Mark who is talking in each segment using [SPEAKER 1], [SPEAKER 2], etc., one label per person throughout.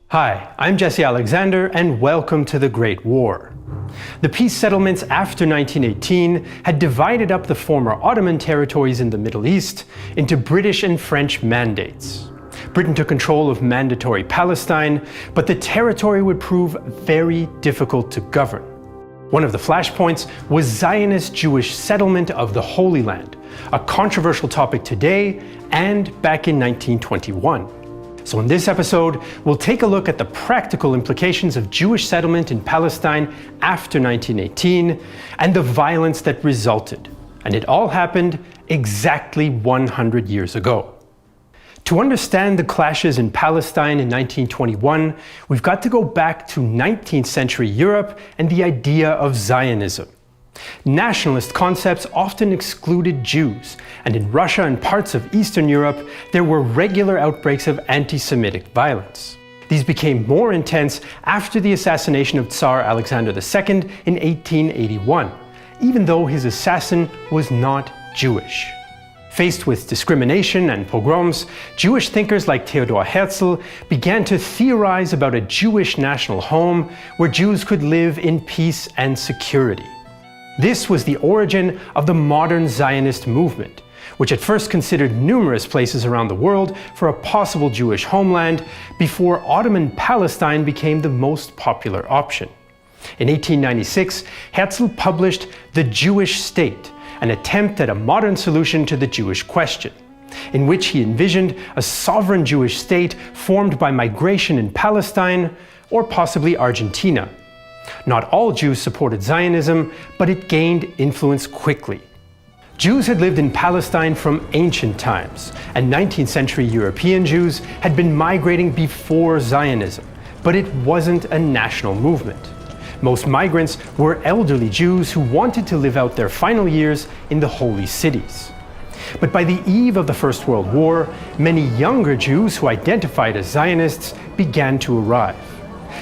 [SPEAKER 1] Hi, I'm Jesse Alexander and welcome to the Great War. The peace settlements after 1918 had divided up the former Ottoman territories in the Middle East into British and French mandates. Britain took control of mandatory Palestine, but the territory would prove very difficult to govern. One of the flashpoints was Zionist Jewish settlement of the Holy Land, a controversial topic today and back in 1921. So in this episode, we'll take a look at the practical implications of Jewish settlement in Palestine after 1918 and the violence that resulted. And it all happened exactly 100 years ago. To understand the clashes in Palestine in 1921, we've got to go back to 19th century Europe and the idea of Zionism. Nationalist concepts often excluded Jews, and in Russia and parts of Eastern Europe, there were regular outbreaks of anti-Semitic violence. These became more intense after the assassination of Tsar Alexander II in 1881, even though his assassin was not Jewish. Faced with discrimination and pogroms, Jewish thinkers like Theodor Herzl began to theorize about a Jewish national home where Jews could live in peace and security. This was the origin of the modern Zionist movement, which at first considered numerous places around the world for a possible Jewish homeland before Ottoman Palestine became the most popular option. In 1896, Herzl published The Jewish State, an attempt at a modern solution to the Jewish question, in which he envisioned a sovereign Jewish state formed by migration in Palestine or possibly Argentina. Not all Jews supported Zionism, but it gained influence quickly. Jews had lived in Palestine from ancient times, and 19th century European Jews had been migrating before Zionism, but it wasn't a national movement. Most migrants were elderly Jews who wanted to live out their final years in the holy cities. But by the eve of the First World War, many younger Jews who identified as Zionists began to arrive.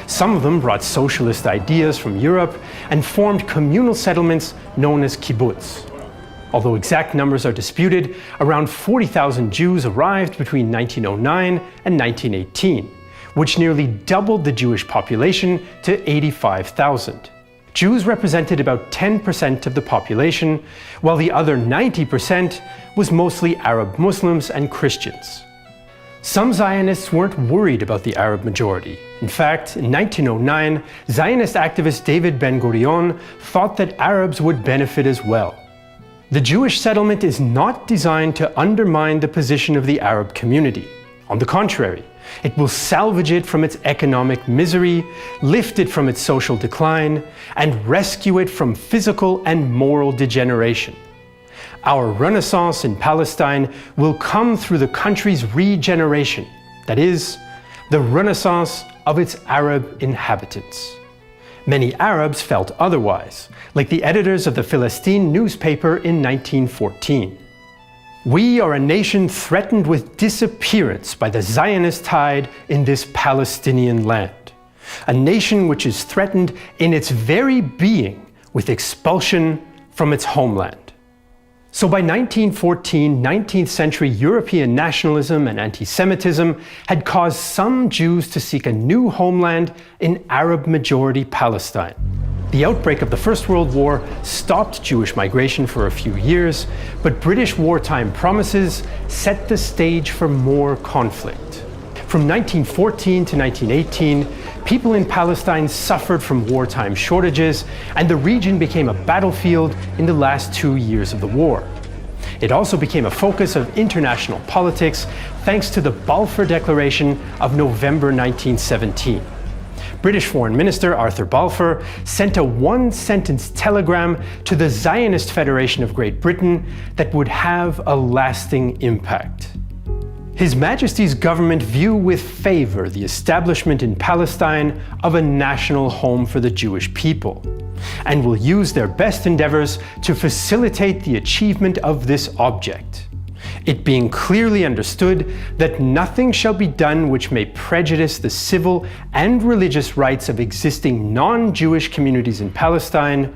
[SPEAKER 1] Some of them brought socialist ideas from Europe and formed communal settlements known as kibbutz. Although exact numbers are disputed, around 40,000 Jews arrived between 1909 and 1918, which nearly doubled the Jewish population to 85,000. Jews represented about 10% of the population, while the other 90% was mostly Arab Muslims and Christians. Some Zionists weren't worried about the Arab majority. In fact, in 1909, Zionist activist David Ben-Gurion thought that Arabs would benefit as well. The Jewish settlement is not designed to undermine the position of the Arab community. On the contrary, it will salvage it from its economic misery, lift it from its social decline, and rescue it from physical and moral degeneration. Our Renaissance in Palestine will come through the country's regeneration, that is, the Renaissance of its Arab inhabitants. Many Arabs felt otherwise, like the editors of the Philistine newspaper in 1914. We are a nation threatened with disappearance by the Zionist tide in this Palestinian land, a nation which is threatened in its very being with expulsion from its homeland. So by 1914, 19th century European nationalism and anti-Semitism had caused some Jews to seek a new homeland in Arab-majority Palestine. The outbreak of the First World War stopped Jewish migration for a few years, but British wartime promises set the stage for more conflict. From 1914 to 1918, people in Palestine suffered from wartime shortages, and the region became a battlefield in the last 2 years of the war. It also became a focus of international politics thanks to the Balfour Declaration of November 1917. British Foreign Minister Arthur Balfour sent a one-sentence telegram to the Zionist Federation of Great Britain that would have a lasting impact. His Majesty's government view with favour the establishment in Palestine of a national home for the Jewish people, and will use their best endeavours to facilitate the achievement of this object, it being clearly understood that nothing shall be done which may prejudice the civil and religious rights of existing non-Jewish communities in Palestine,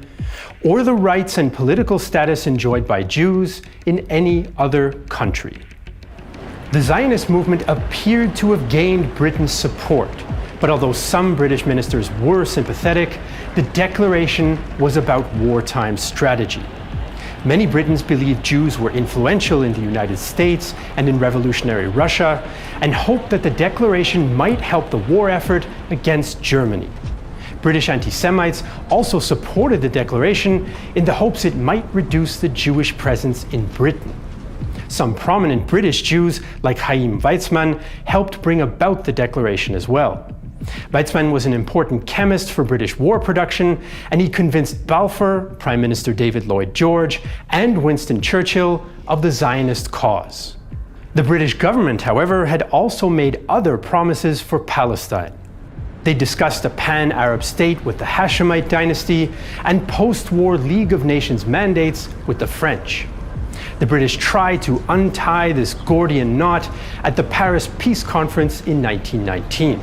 [SPEAKER 1] or the rights and political status enjoyed by Jews in any other country. The Zionist movement appeared to have gained Britain's support, But although some British ministers were sympathetic, the declaration was about wartime strategy. Many Britons believed Jews were influential in the United States and in revolutionary Russia, and hoped that the declaration might help the war effort against Germany. British anti-Semites also supported the declaration in the hopes it might reduce the Jewish presence in Britain. Some prominent British Jews, like Chaim Weizmann, helped bring about the declaration as well. Weizmann was an important chemist for British war production, and he convinced Balfour, Prime Minister David Lloyd George, and Winston Churchill of the Zionist cause. The British government, however, had also made other promises for Palestine. They discussed a pan-Arab state with the Hashemite dynasty and post-war League of Nations mandates with the French. The British tried to untie this Gordian knot at the Paris Peace Conference in 1919.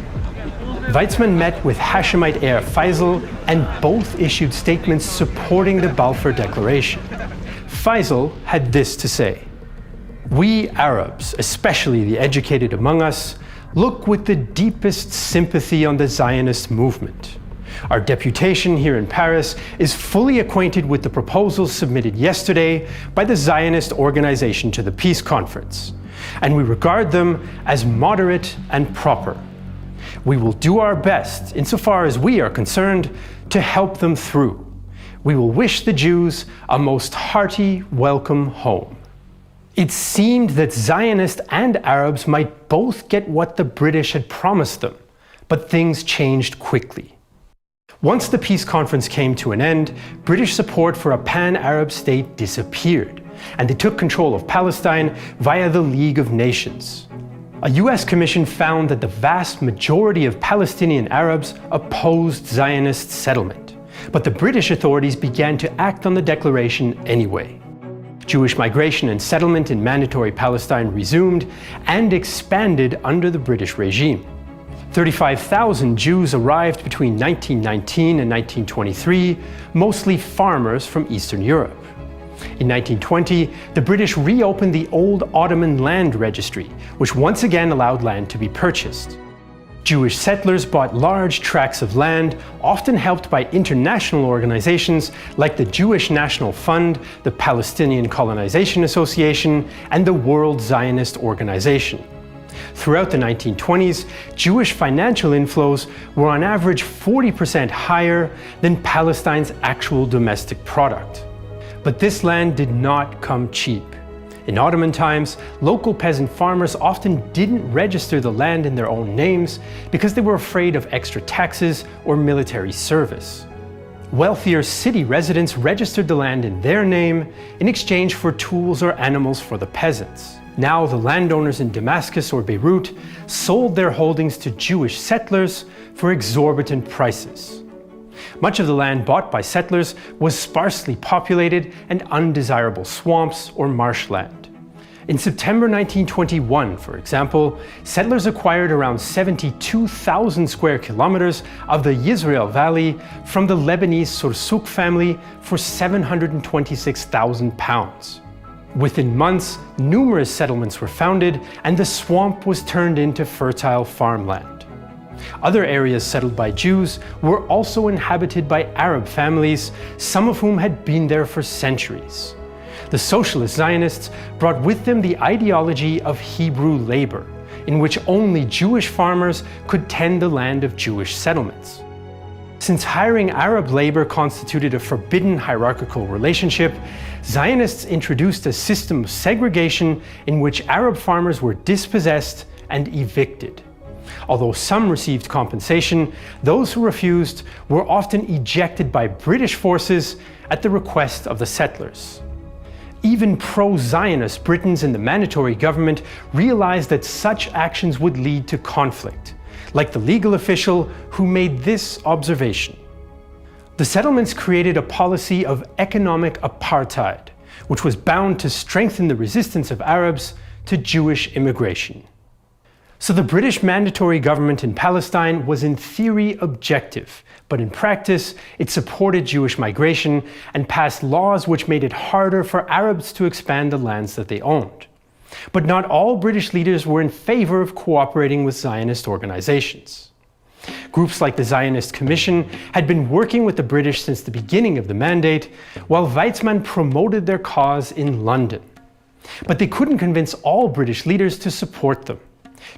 [SPEAKER 1] Weizmann met with Hashemite heir Faisal, and both issued statements supporting the Balfour Declaration. Faisal had this to say: "We Arabs, especially the educated among us, look with the deepest sympathy on the Zionist movement. Our deputation here in Paris is fully acquainted with the proposals submitted yesterday by the Zionist organization to the peace conference, and we regard them as moderate and proper. We will do our best, insofar as we are concerned, to help them through. We will wish the Jews a most hearty welcome home." It seemed that Zionists and Arabs might both get what the British had promised them, but things changed quickly. Once the peace conference came to an end, British support for a pan-Arab state disappeared, and they took control of Palestine via the League of Nations. A US commission found that the vast majority of Palestinian Arabs opposed Zionist settlement, but the British authorities began to act on the declaration anyway. Jewish migration and settlement in Mandatory Palestine resumed and expanded under the British regime. 35,000 Jews arrived between 1919 and 1923, mostly farmers from Eastern Europe. In 1920, the British reopened the old Ottoman land registry, which once again allowed land to be purchased. Jewish settlers bought large tracts of land, often helped by international organizations like the Jewish National Fund, the Palestinian Colonization Association, and the World Zionist Organization. Throughout the 1920s, Jewish financial inflows were on average 40% higher than Palestine's actual domestic product. But this land did not come cheap. In Ottoman times, local peasant farmers often didn't register the land in their own names because they were afraid of extra taxes or military service. Wealthier city residents registered the land in their name in exchange for tools or animals for the peasants. Now the landowners in Damascus or Beirut sold their holdings to Jewish settlers for exorbitant prices. Much of the land bought by settlers was sparsely populated and undesirable swamps or marshland. In September 1921, for example, settlers acquired around 72,000 square kilometers of the Yisrael Valley from the Lebanese Sursuk family for £726,000. Within months, numerous settlements were founded and the swamp was turned into fertile farmland. Other areas settled by Jews were also inhabited by Arab families, some of whom had been there for centuries. The socialist Zionists brought with them the ideology of Hebrew labor, in which only Jewish farmers could tend the land of Jewish settlements. Since hiring Arab labor constituted a forbidden hierarchical relationship, Zionists introduced a system of segregation in which Arab farmers were dispossessed and evicted. Although some received compensation, those who refused were often ejected by British forces at the request of the settlers. Even pro-Zionist Britons in the Mandatory government realized that such actions would lead to conflict, like the legal official who made this observation. The settlements created a policy of economic apartheid, which was bound to strengthen the resistance of Arabs to Jewish immigration. So the British Mandatory government in Palestine was in theory objective, but in practice it supported Jewish migration and passed laws which made it harder for Arabs to expand the lands that they owned. But not all British leaders were in favor of cooperating with Zionist organizations. Groups like the Zionist Commission had been working with the British since the beginning of the Mandate, while Weizmann promoted their cause in London. But they couldn't convince all British leaders to support them.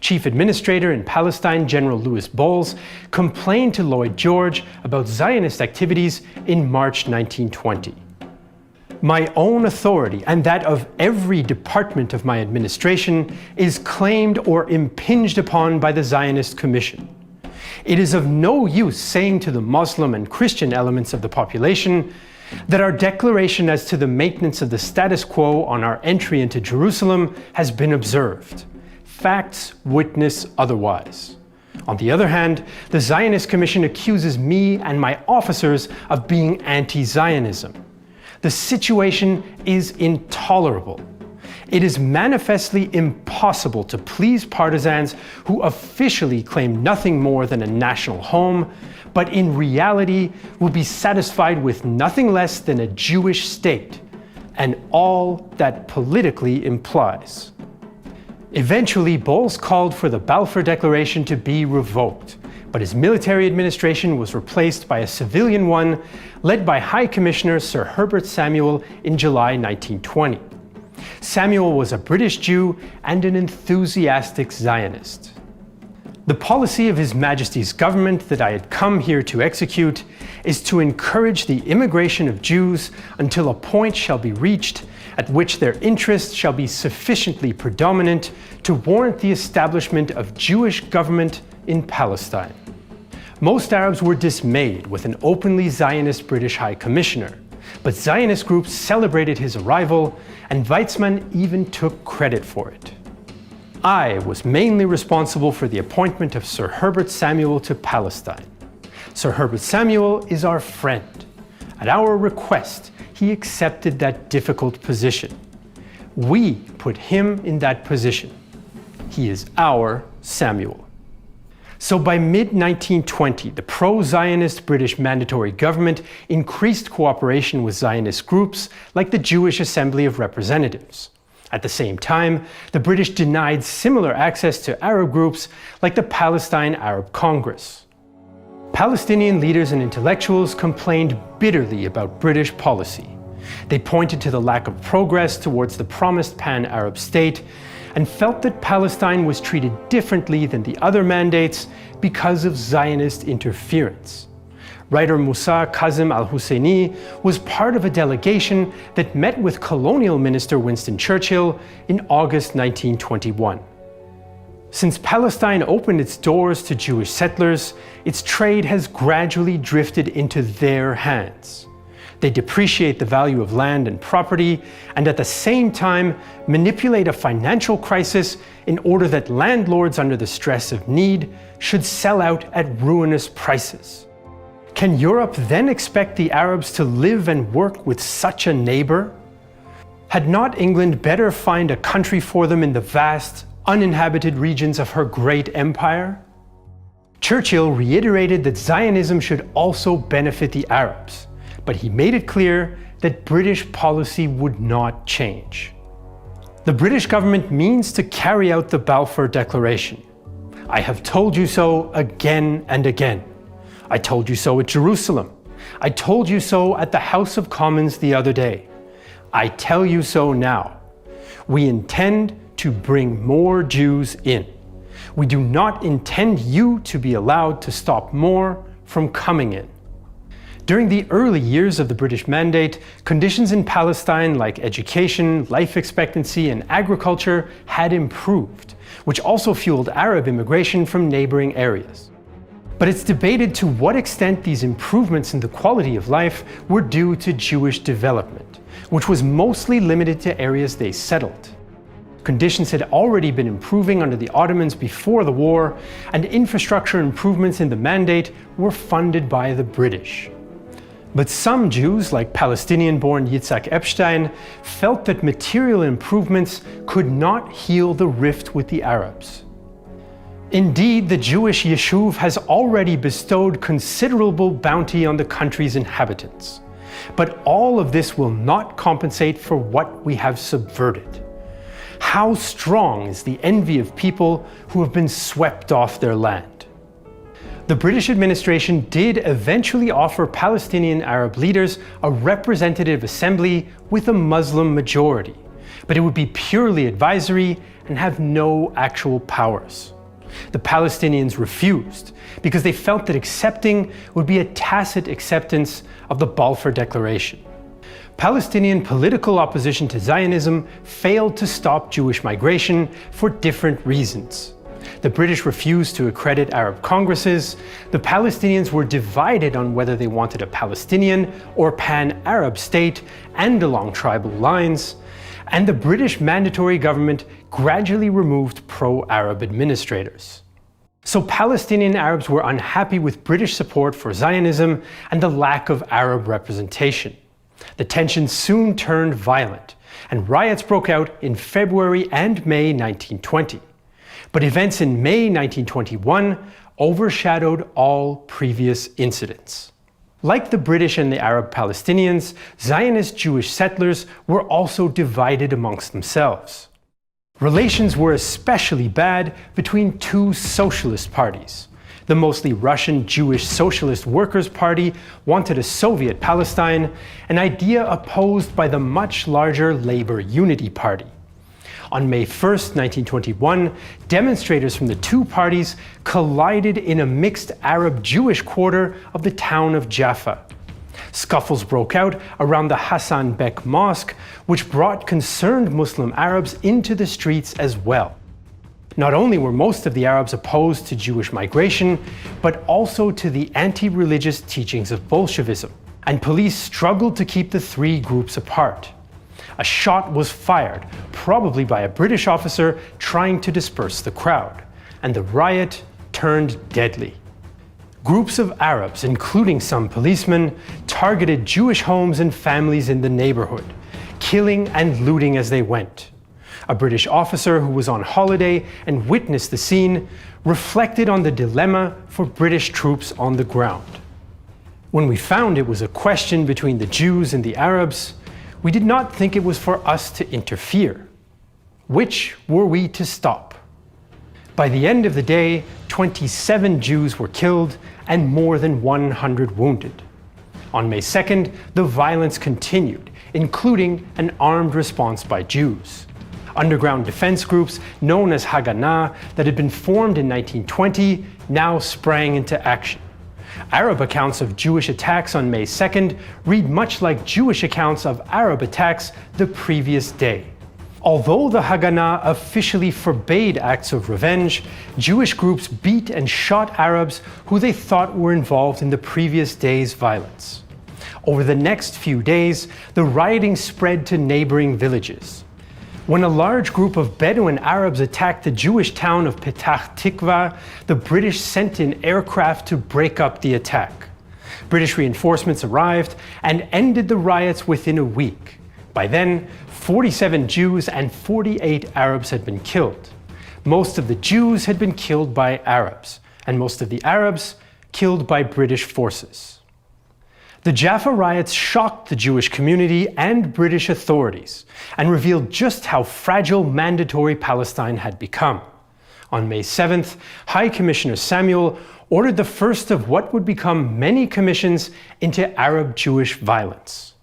[SPEAKER 1] Chief Administrator in Palestine, General Louis Bowles, complained to Lloyd George about Zionist activities in March 1920. My own authority, and that of every department of my administration, is claimed or impinged upon by the Zionist Commission. It is of no use saying to the Muslim and Christian elements of the population that our declaration as to the maintenance of the status quo on our entry into Jerusalem has been observed. Facts witness otherwise. On the other hand, the Zionist Commission accuses me and my officers of being anti-Zionism. The situation is intolerable. It is manifestly impossible to please partisans who officially claim nothing more than a national home, but in reality will be satisfied with nothing less than a Jewish state, and all that politically implies. Eventually, Bowles called for the Balfour Declaration to be revoked, but his military administration was replaced by a civilian one led by High Commissioner Sir Herbert Samuel in July 1920. Samuel was a British Jew and an enthusiastic Zionist. The policy of His Majesty's government that I had come here to execute is to encourage the immigration of Jews until a point shall be reached at which their interests shall be sufficiently predominant to warrant the establishment of Jewish government in Palestine. Most Arabs were dismayed with an openly Zionist British High Commissioner, but Zionist groups celebrated his arrival, and Weizmann even took credit for it. I was mainly responsible for the appointment of Sir Herbert Samuel to Palestine. Sir Herbert Samuel is our friend. At our request, he accepted that difficult position. We put him in that position. He is our Samuel. So by mid-1920, the pro-Zionist British Mandatory Government increased cooperation with Zionist groups like the Jewish Assembly of Representatives. At the same time, the British denied similar access to Arab groups like the Palestine Arab Congress. Palestinian leaders and intellectuals complained bitterly about British policy. They pointed to the lack of progress towards the promised pan-Arab state and felt that Palestine was treated differently than the other mandates because of Zionist interference. Writer Musa Kazim al-Husseini was part of a delegation that met with Colonial Minister Winston Churchill in August 1921. Since Palestine opened its doors to Jewish settlers, its trade has gradually drifted into their hands. They depreciate the value of land and property, and at the same time manipulate a financial crisis in order that landlords under the stress of need should sell out at ruinous prices. Can Europe then expect the Arabs to live and work with such a neighbor? Had not England better find a country for them in the vast, uninhabited regions of her great empire? Churchill reiterated that Zionism should also benefit the Arabs, but he made it clear that British policy would not change. The British government means to carry out the Balfour Declaration. I have told you so again and again. I told you so at Jerusalem. I told you so at the House of Commons the other day. I tell you so now. We intend to bring more Jews in. We do not intend you to be allowed to stop more from coming in. During the early years of the British Mandate, conditions in Palestine like education, life expectancy, and agriculture had improved, which also fueled Arab immigration from neighboring areas. But it's debated to what extent these improvements in the quality of life were due to Jewish development, which was mostly limited to areas they settled. Conditions had already been improving under the Ottomans before the war, and infrastructure improvements in the Mandate were funded by the British. But some Jews, like Palestinian-born Yitzhak Epstein, felt that material improvements could not heal the rift with the Arabs. Indeed, the Jewish Yeshuv has already bestowed considerable bounty on the country's inhabitants. But all of this will not compensate for what we have subverted. How strong is the envy of people who have been swept off their land? The British administration did eventually offer Palestinian Arab leaders a representative assembly with a Muslim majority, but it would be purely advisory and have no actual powers. The Palestinians refused because they felt that accepting would be a tacit acceptance of the Balfour Declaration. Palestinian political opposition to Zionism failed to stop Jewish migration for different reasons. The British refused to accredit Arab congresses, the Palestinians were divided on whether they wanted a Palestinian or pan-Arab state and along tribal lines, and the British mandatory government gradually removed pro-Arab administrators. So Palestinian Arabs were unhappy with British support for Zionism and the lack of Arab representation. The tensions soon turned violent, and riots broke out in February and May 1920. But events in May 1921 overshadowed all previous incidents. Like the British and the Arab Palestinians, Zionist Jewish settlers were also divided amongst themselves. Relations were especially bad between two socialist parties. The mostly Russian Jewish Socialist Workers' Party wanted a Soviet Palestine, an idea opposed by the much larger Labour Unity Party. On May 1, 1921, demonstrators from the two parties collided in a mixed Arab-Jewish quarter of the town of Jaffa. Scuffles broke out around the Hassan Bek Mosque, which brought concerned Muslim Arabs into the streets as well. Not only were most of the Arabs opposed to Jewish migration, but also to the anti-religious teachings of Bolshevism, and police struggled to keep the three groups apart. A shot was fired, probably by a British officer trying to disperse the crowd, and the riot turned deadly. Groups of Arabs, including some policemen, targeted Jewish homes and families in the neighborhood, killing and looting as they went. A British officer who was on holiday and witnessed the scene reflected on the dilemma for British troops on the ground. When we found it was a question between the Jews and the Arabs, we did not think it was for us to interfere. Which were we to stop? By the end of the day, 27 Jews were killed and more than 100 wounded. On May 2nd, the violence continued, including an armed response by Jews. Underground defense groups known as Haganah that had been formed in 1920 now sprang into action. Arab accounts of Jewish attacks on May 2nd read much like Jewish accounts of Arab attacks the previous day. Although the Haganah officially forbade acts of revenge, Jewish groups beat and shot Arabs who they thought were involved in the previous day's violence. Over the next few days, the rioting spread to neighboring villages. When a large group of Bedouin Arabs attacked the Jewish town of Petah Tikva, the British sent in aircraft to break up the attack. British reinforcements arrived and ended the riots within a week. By then, 47 Jews and 48 Arabs had been killed. Most of the Jews had been killed by Arabs, and most of the Arabs killed by British forces. The Jaffa riots shocked the Jewish community and British authorities and revealed just how fragile mandatory Palestine had become. On May 7th, High Commissioner Samuel ordered the first of what would become many commissions into Arab-Jewish violence.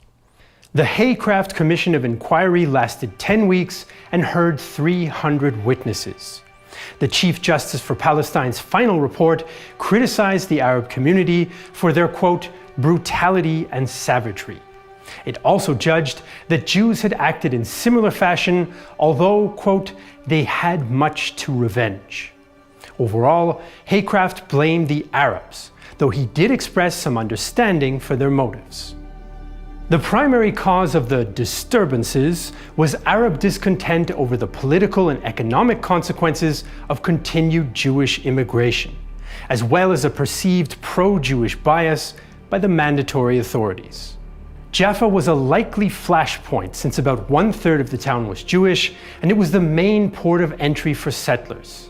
[SPEAKER 1] The Haycraft Commission of Inquiry lasted 10 weeks and heard 300 witnesses. The Chief Justice for Palestine's final report criticized the Arab community for their, quote, brutality and savagery. It also judged that Jews had acted in similar fashion, although, quote, they had much to revenge. Overall, Haycraft blamed the Arabs, though he did express some understanding for their motives. The primary cause of the disturbances was Arab discontent over the political and economic consequences of continued Jewish immigration, as well as a perceived pro-Jewish bias by the mandatory authorities. Jaffa was a likely flashpoint since about 1/3 of the town was Jewish, and it was the main port of entry for settlers.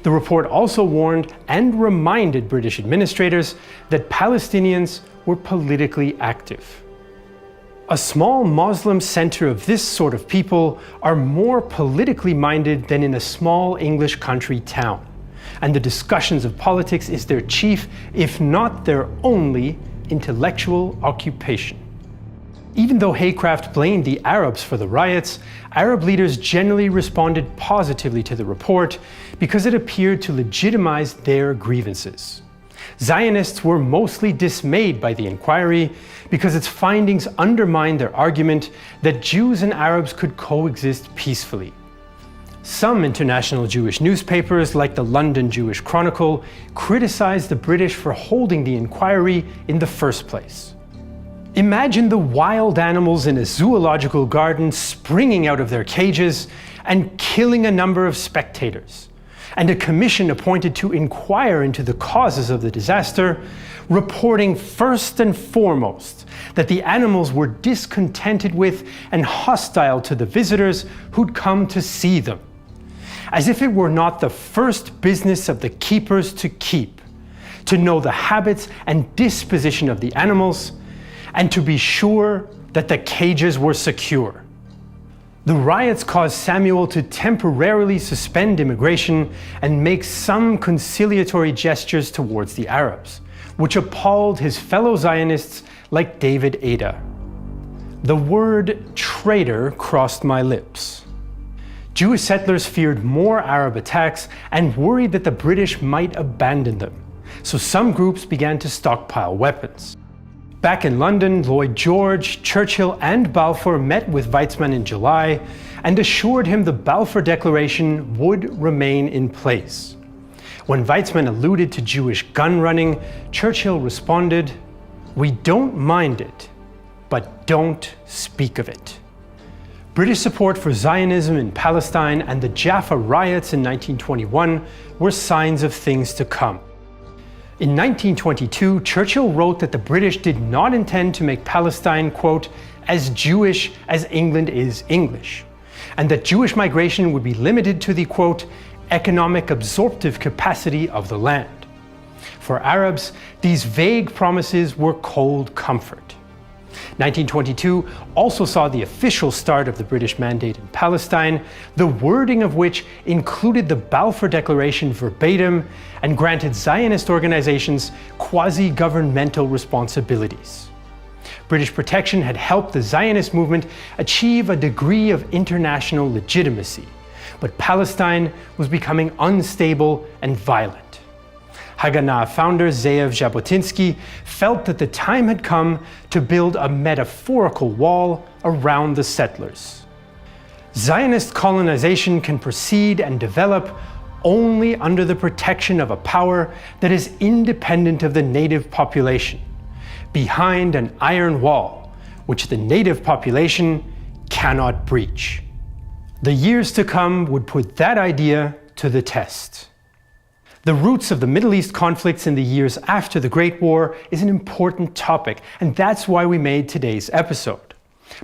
[SPEAKER 1] The report also warned and reminded British administrators that Palestinians were politically active. A small Muslim center of this sort of people are more politically minded than in a small English country town. and the discussions of politics is their chief, if not their only, intellectual occupation. Even though Haycraft blamed the Arabs for the riots, Arab leaders generally responded positively to the report because it appeared to legitimize their grievances. Zionists were mostly dismayed by the inquiry because its findings undermined their argument that Jews and Arabs could coexist peacefully. Some international Jewish newspapers, like the London Jewish Chronicle, criticized the British for holding the inquiry in the first place. Imagine the wild animals in a zoological garden springing out of their cages and killing a number of spectators, and a commission appointed to inquire into the causes of the disaster, reporting first and foremost that the animals were discontented with and hostile to the visitors who'd come to see them, as if it were not the first business of the keepers to keep, to know the habits and disposition of the animals, and to be sure that the cages were secure. The riots caused Samuel to temporarily suspend immigration and make some conciliatory gestures towards the Arabs, which appalled his fellow Zionists like David Ada. The word traitor crossed my lips. Jewish settlers feared more Arab attacks and worried that the British might abandon them, so some groups began to stockpile weapons. Back in London, Lloyd George, Churchill and Balfour met with Weizmann in July and assured him the Balfour Declaration would remain in place. When Weizmann alluded to Jewish gun running, Churchill responded, "We don't mind it, but don't speak of it." British support for Zionism in Palestine and the Jaffa riots in 1921 were signs of things to come. In 1922, Churchill wrote that the British did not intend to make Palestine, quote, as Jewish as England is English, and that Jewish migration would be limited to the, quote, economic absorptive capacity of the land. For Arabs, these vague promises were cold comfort. 1922 also saw the official start of the British mandate in Palestine, the wording of which included the Balfour Declaration verbatim and granted Zionist organizations quasi-governmental responsibilities. British protection had helped the Zionist movement achieve a degree of international legitimacy, but Palestine was becoming unstable and violent. Haganah founder Ze'ev Jabotinsky felt that the time had come to build a metaphorical wall around the settlers. Zionist colonization can proceed and develop only under the protection of a power that is independent of the native population, behind an iron wall, which the native population cannot breach. The years to come would put that idea to the test. The roots of the Middle East conflicts in the years after the Great War is an important topic, and that's why we made today's episode.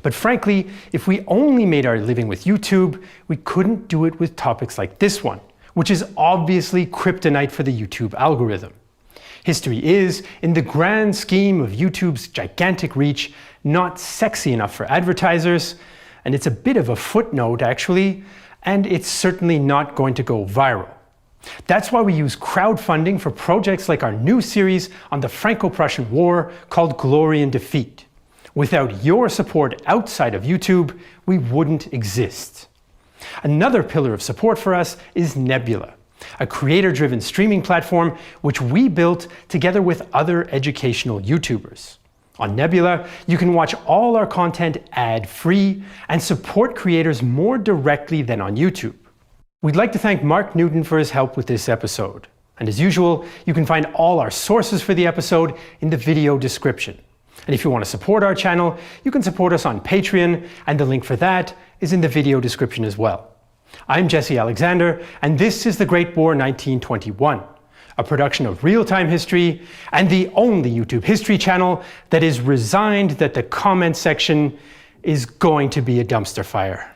[SPEAKER 1] But frankly, if we only made our living with YouTube, we couldn't do it with topics like this one, which is obviously kryptonite for the YouTube algorithm. History is, in the grand scheme of YouTube's gigantic reach, not sexy enough for advertisers, and it's a bit of a footnote actually, and it's certainly not going to go viral. That's why we use crowdfunding for projects like our new series on the Franco-Prussian War called Glory and Defeat. Without your support outside of YouTube, we wouldn't exist. Another pillar of support for us is Nebula, a creator-driven streaming platform which we built together with other educational YouTubers. On Nebula, you can watch all our content ad-free and support creators more directly than on YouTube. We'd like to thank Mark Newton for his help with this episode. And as usual, you can find all our sources for the episode in the video description. And if you want to support our channel, you can support us on Patreon, and the link for that is in the video description as well. I'm Jesse Alexander, and this is The Great War 1921, a production of Real-Time History and the only YouTube history channel that is resigned that the comment section is going to be a dumpster fire.